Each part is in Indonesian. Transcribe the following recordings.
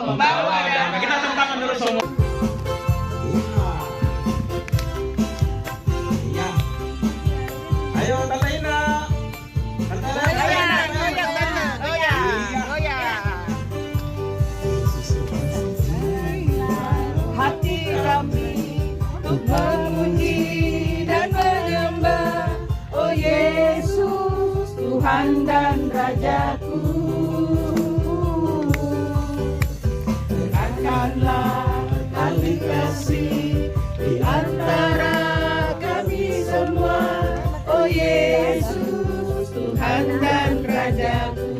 membawa damai. Kita tepuk tangan dulu semua. Iya. Ayo Tante Indah. Hati kami untuk memuji dan menyembah, oh Yesus, Tuhan dan Rajaku. Dekatkanlah tali kasih di antara kami semua, oh Yesus, Tuhan dan Rajaku.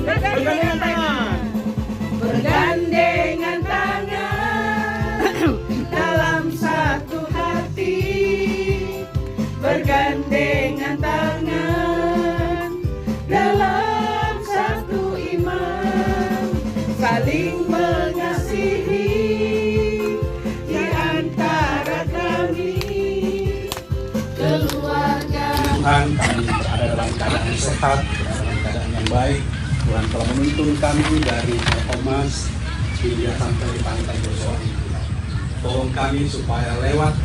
Bergandengan tangan. Bergandengan tangan dalam satu hati, bergandengan tangan dalam satu iman, saling mengasihi di antara kami keluarga. Tuhan, kami berada dalam keadaan sehat, dalam keadaan yang baik. Tuhan telah menuntun kami dari Omas hingga sampai di pantai Joshua ini. Tolong kami supaya lewat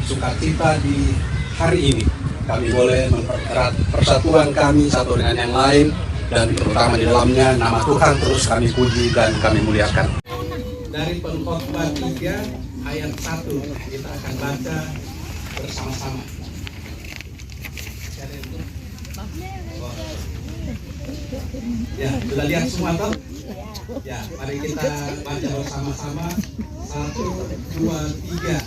sukacita di hari ini, kami boleh mempererat persatuan kami satu dengan yang lain, dan terutama di dalamnya nama Tuhan terus kami puji dan kami muliakan. Dari Pengkhotbah 3 ayat 1 kita akan baca bersama-sama. Ya, sudah lihat semua toh? Ya, mari kita baca bersama-sama. 1, 2, 3.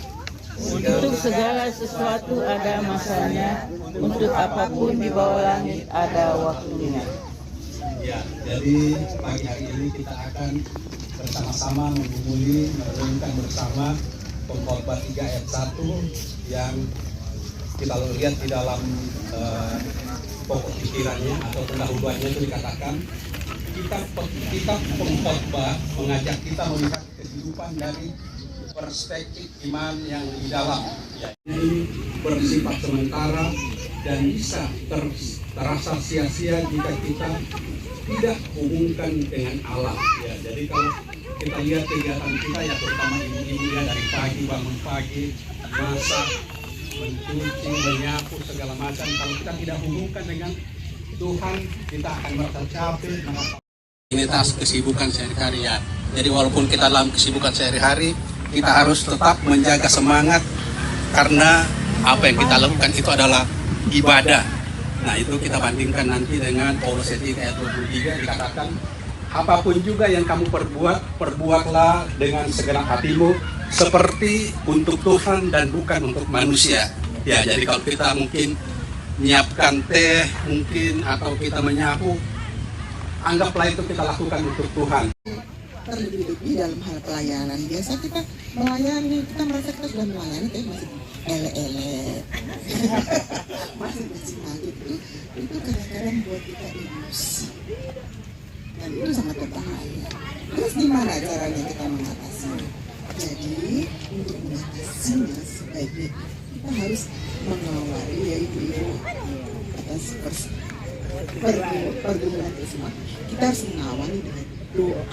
Untuk segala sesuatu ada masanya, untuk apapun di bawah langit ada waktunya. Ya, jadi pagi hari ini kita akan bersama-sama menggumuli, merenungkan bersama Pengkhotbah 3 ayat 1 yang kita lihat di dalam pokok pikirannya atau pendahuluannya itu dikatakan kitab Pengkhotbah mengajak kita melihat kehidupan dari perspektif iman yang di dalam. Ya, ini bersifat sementara dan bisa terasa sia-sia jika kita tidak hubungkan dengan Allah. Ya, jadi kalau kita lihat kegiatan kita ya terutama ibu-ibu ya dari pagi bangun pagi masak, mencuci, menyapu segala macam. Kalau kita tidak hubungkan dengan Tuhan, kita akan merasa capek. Ini tas kesibukan sehari-hari ya. Jadi walaupun kita dalam kesibukan sehari-hari, kita harus tetap menjaga semangat karena apa yang kita lakukan itu adalah ibadah. Nah itu kita bandingkan nanti dengan Paulus 3 ayat 23 dikatakan, apapun juga yang kamu perbuat, perbuatlah dengan segenap hatimu seperti untuk Tuhan dan bukan untuk manusia. Ya, jadi kalau kita mungkin menyiapkan teh mungkin atau kita menyapu, anggaplah itu kita lakukan untuk Tuhan. Terlebih-lebih dalam hal pelayanan, biasa kita melayani, kita merasa kita sudah melayani tapi masih ele-ele masih bersemangat, itu kadang-kadang buat kita emosi dan itu sangat berbahaya. Terus gimana caranya kita mengatasinya? Jadi untuk mengatasinya sebaiknya kita harus mengawali yaitu atas pergumulan itu semua, kita harus mengawali dengan doa.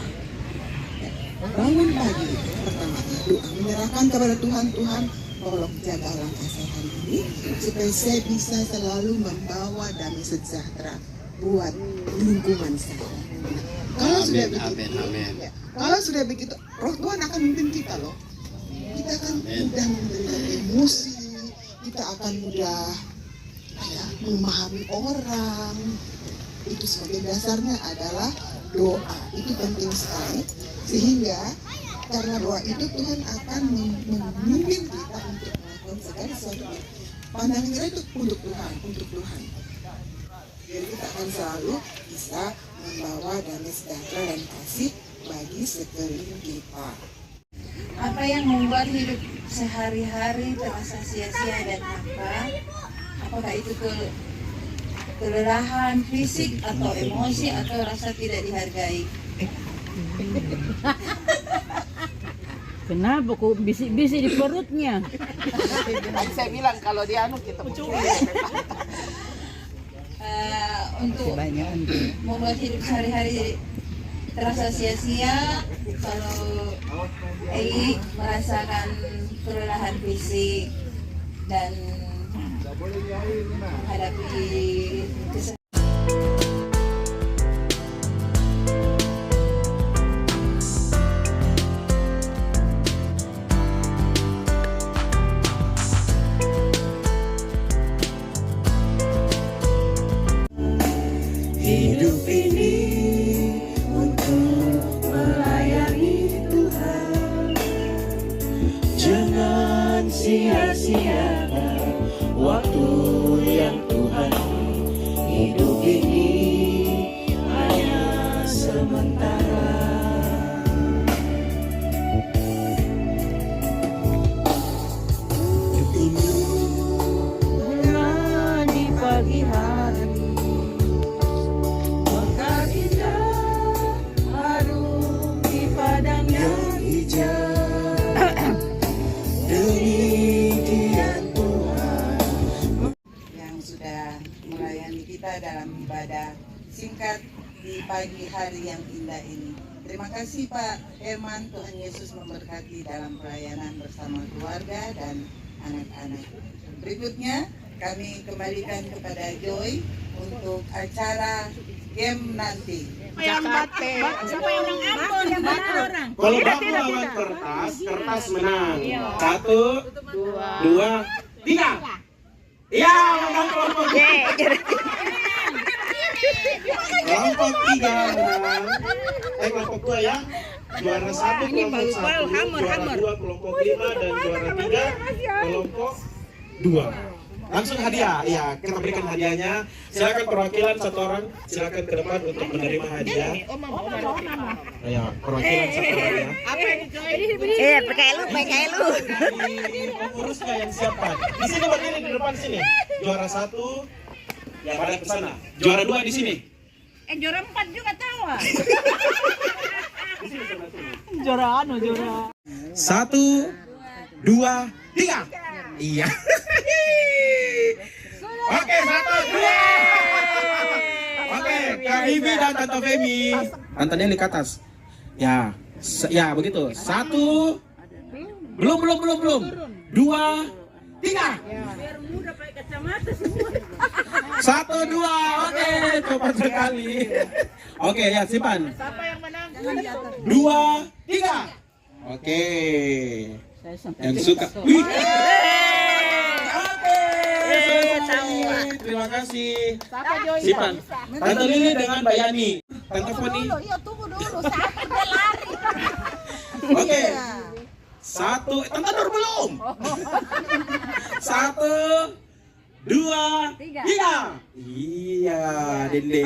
Bangun pagi itu pertamanya doa, menyerahkan kepada Tuhan, Tuhan tolong jaga langkah saya hari ini supaya saya bisa selalu membawa damai sejahtera buat lingkungan saya. Kalau sudah begitu, ya, kalau sudah begitu, Roh Tuhan akan memimpin kita loh. Kita akan mudah memberikan emosi, kita akan mudah ya, memahami orang. Itu sebagai dasarnya adalah doa. Itu penting sekali. Sehingga karena doa itu Tuhan akan memimpin kita untuk melakukan segala sesuatu. Pandangan kita itu untuk Tuhan, untuk Tuhan. Jadi kita akan selalu bisa membawa damai sejahtera dan kasih bagi sekeliling kita. Apa yang membuat hidup sehari-hari terasa sia-sia dan apa? Apakah itu kelelahan fisik atau emosi atau rasa tidak dihargai? Kenapa kok bisik-bisik di perutnya? Saya bilang kalau dia kita Untuk membuat hidup sehari-hari terasa sia-sia kalau Ei merasakan kelelahan fisik dan menghadapi kesedihan. Hidup ini untuk melayani Tuhan. Jangan sia-siakan waktu yang Tuhan. Hidup ini hanya sementara. Hidup ini Bunga di pagi hari, mekar indah harum di padang yang hijau. Demi Dia Tuhan yang sudah melayani kita dalam ibadah singkat di pagi hari yang indah ini. Terima kasih Pak Herman, Tuhan Yesus memberkati dalam pelayanan bersama keluarga dan anak-anak. Berikutnya kami kembalikan kepada Joy untuk acara game nanti. Kalau baku lawan kertas, kertas menang. 1, 2, 3. Iya, menang kelompok. Kelompok 3 menang. Kelompok 2 ya. Juara 1 kelompok 1, juara 2 kelompok 5 dan juara 3 kelompok 2. Langsung hadiah, ya kita berikan hadiahnya. Silakan perwakilan satu orang, silakan ke depan untuk menerima hadiah. Ayo, perwakilan satu orang ya. pakai lu. Pengurusnya yang siapkan. Di sini berdiri di depan sini. Juara 1 yang ada ke sana. Juara 2 di sini. Juara 4 juga tahu. Di sini sebelah sini. Juara. 1, 2, 3. Iya. Oke, 1, 2. Oke, Kak Bibi dan Tante Femi. Tante Nelly ke atas. Ya, ya begitu. 1. Belum. 2, 3. 1, 2. Oke, cepat sekali. Oke, ya simpan. 2, 3. Oke. Yang suka. Wih. Oke. Terima kasih. Simpan. Tante Lili dengan Mbak Yani. Tante Foni. Tunggu dulu, satu dia lari. Oke. 1, Tante Nur belum. 1, 2, 3. Iya, Dende.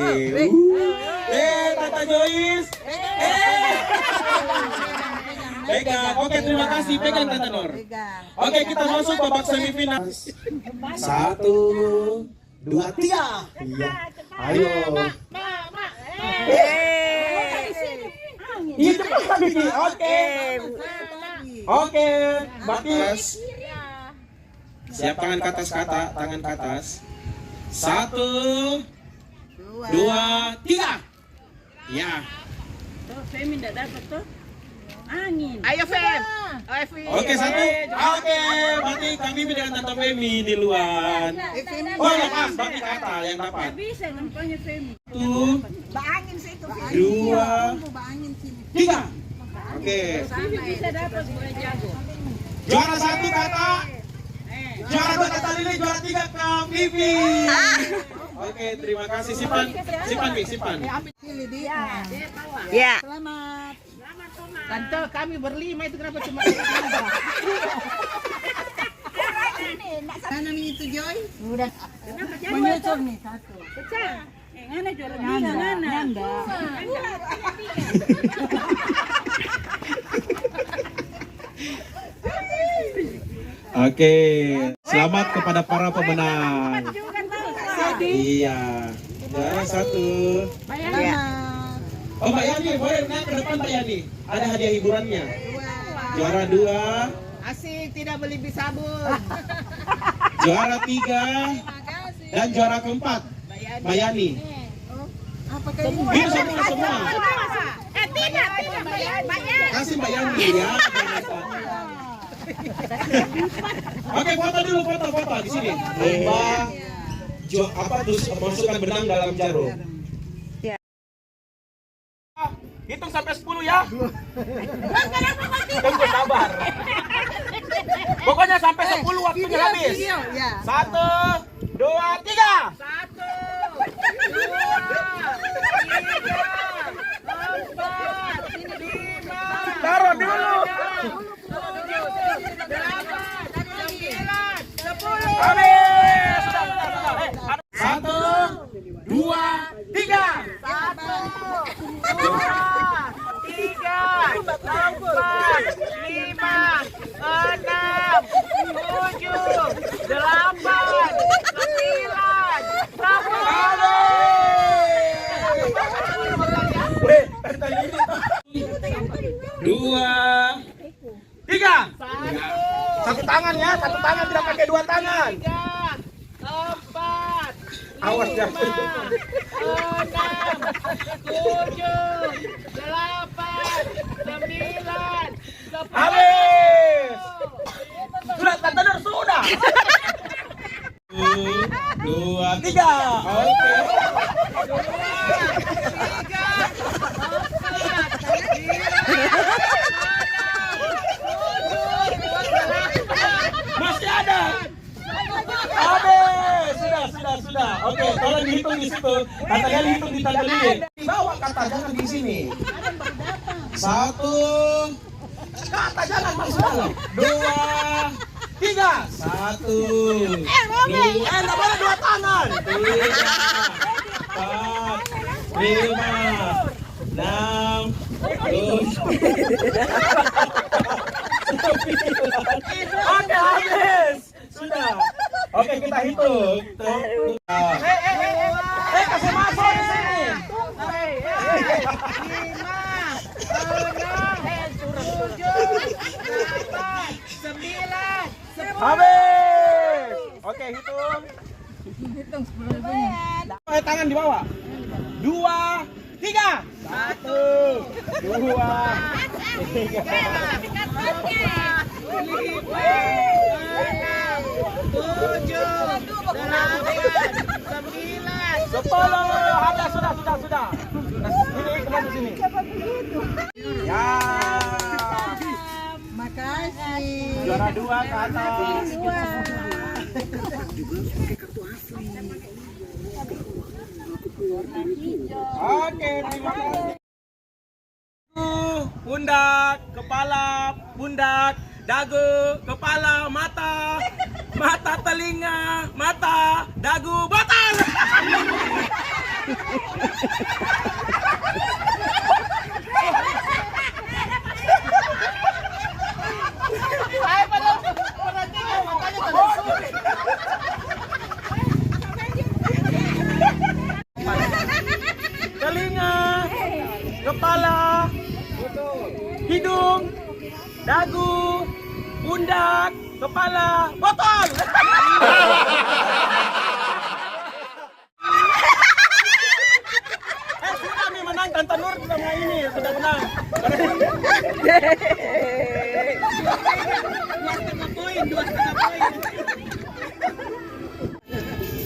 Tante Joyce. Pegang. Oke, terima kasih. Pegang Tante Nur. Oke, kita masuk babak semifinal. 1, 2, 3. Iya. Ayo. Iya, cepat Bibi. Oke. Oke, bagus. Siap tangan ke atas, tangan ke atas. 1, 2, 3. Ya. Femi enggak dapat tuh. Angin. Ayo Fem. Oke, 1. Oke, berarti kami dengan Tante Femi di luar. Oh, lepas, berarti kata yang dapat. Bisa nampaknya Femi. 1, 2, 3. Oke. Bisa dapat gue jago. Juara 1 kata. Juara 2 kata Lili, juara 3 Kak Vivi. Oke, terima kasih. Simpan, Bi, simpan. Ya. Tante, kami berlima itu kenapa cuma Mana nih itu Joy? udah menyusul nih satu. Pecah. Ngana juara 3 ngana. Oke, selamat kepada para pemenang. Iya, juara 1. Oh, Mbak Yani, boleh naik ke depan Mbak Yani. Ada hadiah hiburannya. Juara 2. Asik, tidak beli sabun. Juara 3. Dan juara keempat Mbak Yani. Biar semua. Kasih Mbak Yani ya. Oke, foto dulu, foto di sini. Lomba masukkan benang dalam jarum. Hitung sampai 10 ya. Tunggu sabar. Pokoknya sampai 10 waktunya habis. 1, 2, 3. 1, 2, 3, 4, 5. Taruh dulu. 10. Habis. Sudah. 1, 2, 3. 2, 3. Satu tangan ya, satu tangan, tidak pakai dua tangan. 4. Awas ya. 6, 7, 8, 9, 10. Habis. Sudah, Tante Nur, sudah. 2, 3. Oke. 3, 4, 5, 6, 7, 8. Masih ada. Habis. Sudah. Oke, tolong dihitung di situ. Kata kalian hitung di tanda lilin. Bawa kata, jangan di sini. 1. Kata jangan masuk dalam. 2, 3. 1, 2. Enggak boleh dua tangan. 3, 4, 5, 6, 7. Oke, habis. Sudah. Oke, kita hitung. Kasih masuk di sini. 5, 6, 7, 8, 9, 10. Habis. Oke, hitung. Hitung 10.000-nya. Tangan di bawah. 2, 3. 1, 2, 3. 10. Ada, sudah. Ini kembali sini. Ya. Makasih. Juara 2 ke atas. Oke, terima kasih. Pundak, kepala, pundak, dagu, kepala, mata, telinga, mata, dagu, botol. Telinga, kepala, hidung, dagu, pundak, kepala, botol. Sudah nih menang, Tante Nur sudah menang ini, sudah menang.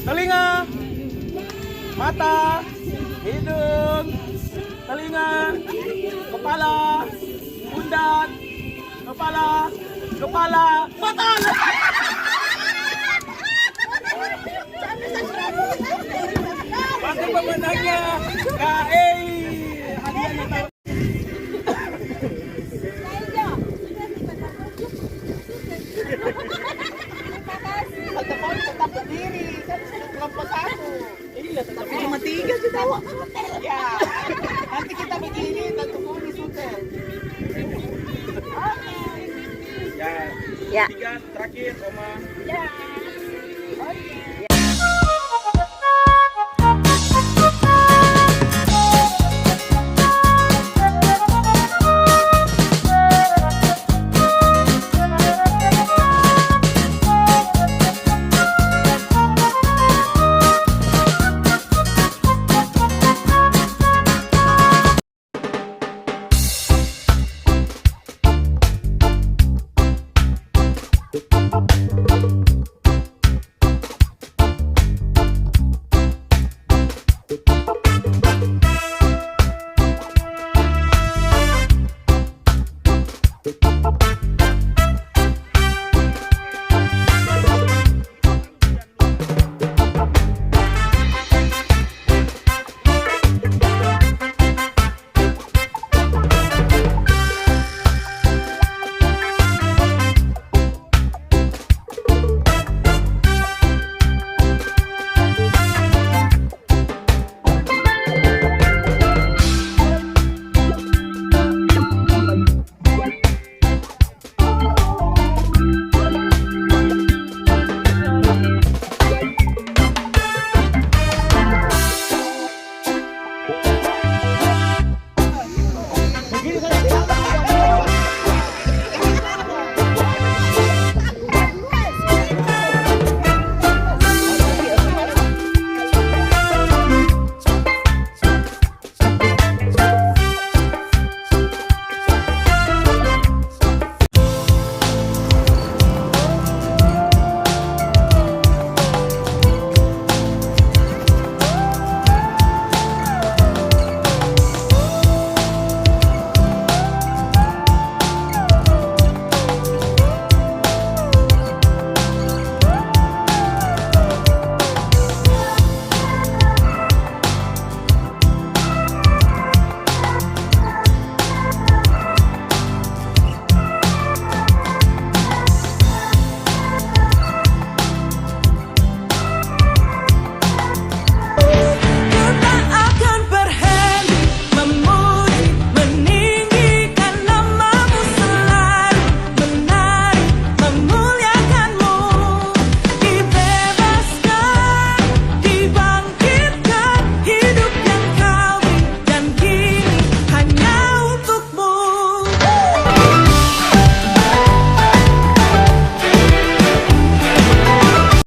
Telinga, mata, hidung, telinga, kepala, pundak, kepala, botol. Pasti pemenangnya KAI. Hadiahnya tahu. Tetap berdiri, kelompok 1. Iya, tetap cuma 3 sih tahu. Ya. Nanti kita begini, tentu kuning sudah. Ya. 3 terakhir, Oma. Ya. Oke.